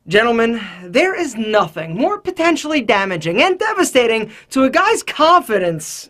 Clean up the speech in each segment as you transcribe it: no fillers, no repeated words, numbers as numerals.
Gentlemen, there is nothing more potentially damaging and devastating to a guy's confidence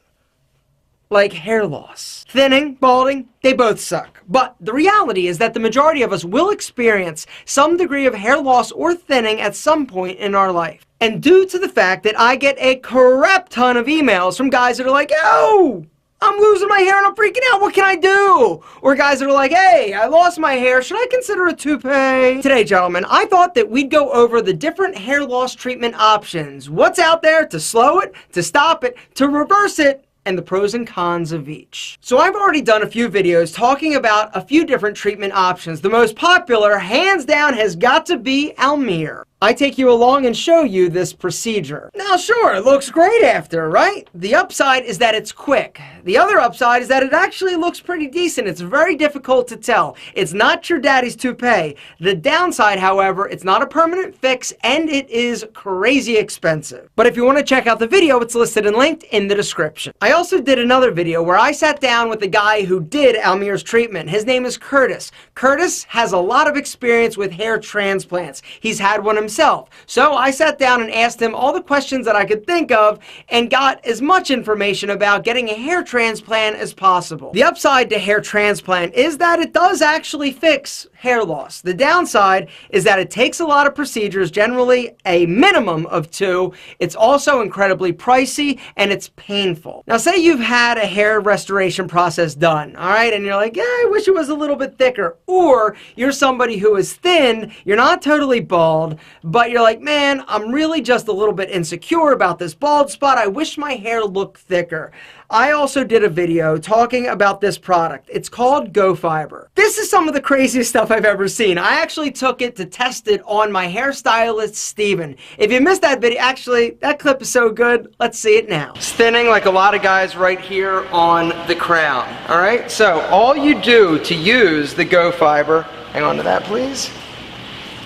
like hair loss. Thinning, balding, they both suck. But the reality is that the majority of us will experience some degree of hair loss or thinning at some point in our life. And due to the fact that I get a crap ton of emails from guys that are like, "Oh, I'm losing my hair and I'm freaking out, what can I do?" Or guys that are like, "Hey, I lost my hair, should I consider a toupee?" Today, gentlemen, I thought that we'd go over the different hair loss treatment options. What's out there to slow it, to stop it, to reverse it, and the pros and cons of each. So I've already done a few videos talking about a few different treatment options. The most popular, hands down, has got to be Almere. I take you along and show you this procedure. Now sure, it looks great after, right? The upside is that it's quick. The other upside is that it actually looks pretty decent. It's very difficult to tell. It's not your daddy's toupee. The downside, however, it's not a permanent fix and it is crazy expensive. But if you want to check out the video, it's listed and linked in the description. I also did another video where I sat down with the guy who did Almere's treatment. His name is Curtis. Curtis has a lot of experience with hair transplants. He's had one himself. So I sat down and asked him all the questions that I could think of and got as much information about getting a hair transplant as possible. The upside to hair transplant is that it does actually fix hair loss. The downside is that it takes a lot of procedures, generally a minimum of 2. It's also incredibly pricey and it's painful. Now say you've had a hair restoration process done, all right, and you're like, "Yeah, I wish it was a little bit thicker." Or you're somebody who is thin, you're not totally bald, but you're like, "Man, I'm really just a little bit insecure about this bald spot. I wish my hair looked thicker." I also did a video talking about this product. It's called Go Fiber. This is some of the craziest stuff I've ever seen. I actually took it to test it on my hairstylist, Steven. If you missed that video, actually, that clip is so good, let's see it now. It's thinning like a lot of guys right here on the crown, all right? So all you do to use the Go Fiber, hang on to that please,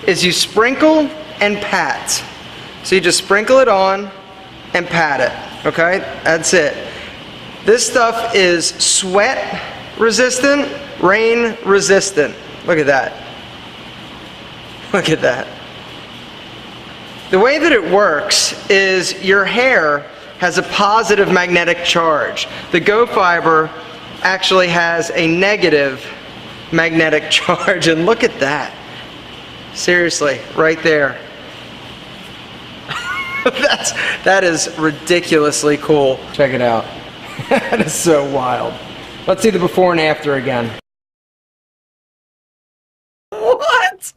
is you sprinkle and pat. So you just sprinkle it on and pat it, okay? That's it. This stuff is sweat resistant, rain resistant. Look at that. Look at that. The way that it works is your hair has a positive magnetic charge. The Go Fiber actually has a negative magnetic charge, and look at that. Seriously, right there. That is ridiculously cool. Check it out. That is so wild. Let's see the before and after again. What?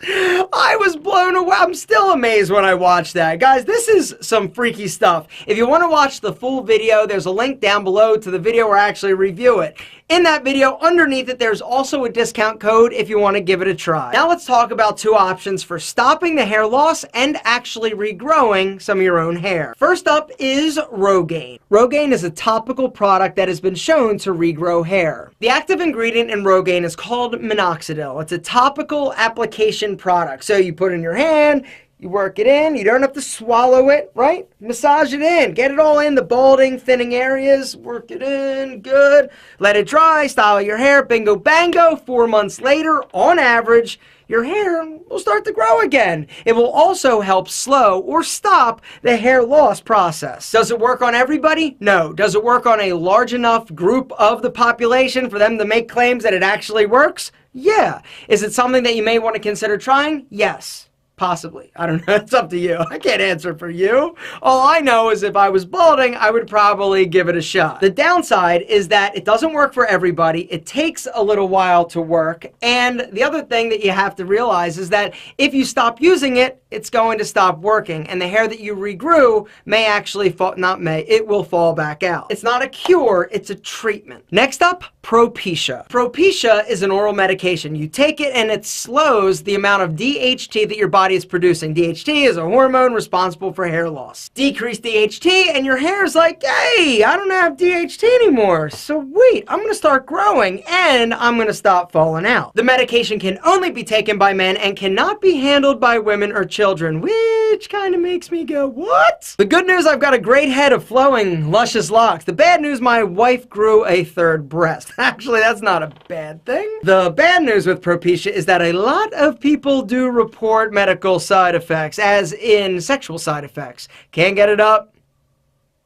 I was blown away. I'm still amazed when I watched that. Guys, this is some freaky stuff. If you want to watch the full video, there's a link down below to the video where I actually review it. In that video, underneath it, there's also a discount code if you want to give it a try. Now let's talk about 2 options for stopping the hair loss and actually regrowing some of your own hair. First up is Rogaine. Rogaine is a topical product that has been shown to regrow hair. The active ingredient in Rogaine is called minoxidil. It's a topical application product. So you put it in your hand, you work it in, you don't have to swallow it, right? Massage it in, get it all in the balding, thinning areas, work it in, good. Let it dry, style your hair, bingo bango. 4 months later, on average, your hair will start to grow again. It will also help slow or stop the hair loss process. Does it work on everybody? No. Does it work on a large enough group of the population for them to make claims that it actually works? Yeah. Is it something that you may want to consider trying? Yes. Possibly. I don't know. It's up to you. I can't answer for you. All I know is if I was balding, I would probably give it a shot. The downside is that it doesn't work for everybody. It takes a little while to work. And the other thing that you have to realize is that if you stop using it, it's going to stop working. And the hair that you regrew may actually fall, it will fall back out. It's not a cure, it's a treatment. Next up, Propecia. Propecia is an oral medication. You take it and it slows the amount of DHT that your body is producing. DHT is a hormone responsible for hair loss. Decrease DHT and your hair is like, hey, I don't have DHT anymore. Sweet, I'm gonna start growing and I'm gonna stop falling out. The medication can only be taken by men and cannot be handled by women or children. children, which kind of makes me go, what? The good news, I've got a great head of flowing, luscious locks. The bad news, my wife grew a third breast. Actually, that's not a bad thing. The bad news with Propecia is that a lot of people do report medical side effects, as in sexual side effects. Can't get it up,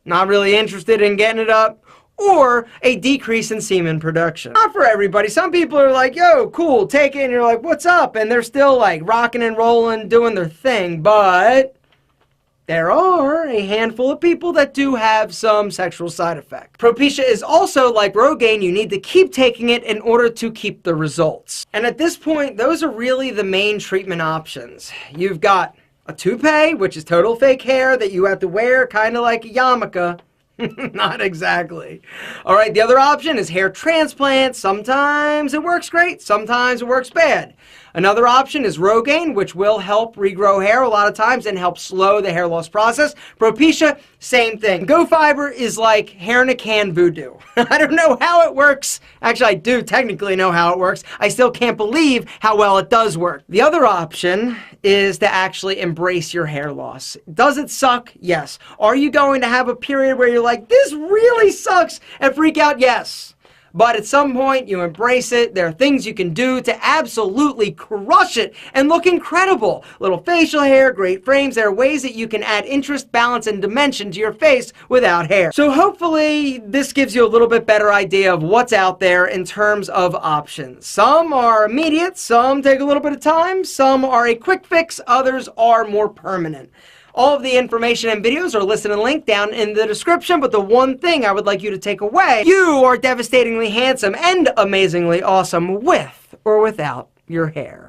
not really interested in getting it up, or a decrease in semen production. Not for everybody. Some people are like, yo, cool, take it, and you're like, what's up? And they're still like rocking and rolling, doing their thing, but there are a handful of people that do have some sexual side effects. Propecia is also like Rogaine. You need to keep taking it in order to keep the results. And at this point, those are really the main treatment options. You've got a toupee, which is total fake hair that you have to wear, kind of like a yarmulke. Not exactly. All right, the other option is hair transplant. Sometimes it works great, sometimes it works bad. Another option is Rogaine, which will help regrow hair a lot of times and help slow the hair loss process. Propecia, same thing. Go Fiber is like hair in a can voodoo. I don't know how it works. Actually, I do technically know how it works. I still can't believe how well it does work. The other option is to actually embrace your hair loss. Does it suck? Yes. Are you going to have a period where you're like, this really sucks, and freak out? Yes. But at some point, you embrace it. There are things you can do to absolutely crush it and look incredible. Little facial hair, great frames. There are ways that you can add interest, balance, and dimension to your face without hair. So hopefully, this gives you a little bit better idea of what's out there in terms of options. Some are immediate, some take a little bit of time, some are a quick fix, others are more permanent. All of the information and videos are listed and linked down in the description, but the one thing I would like you to take away, you are devastatingly handsome and amazingly awesome with or without your hair.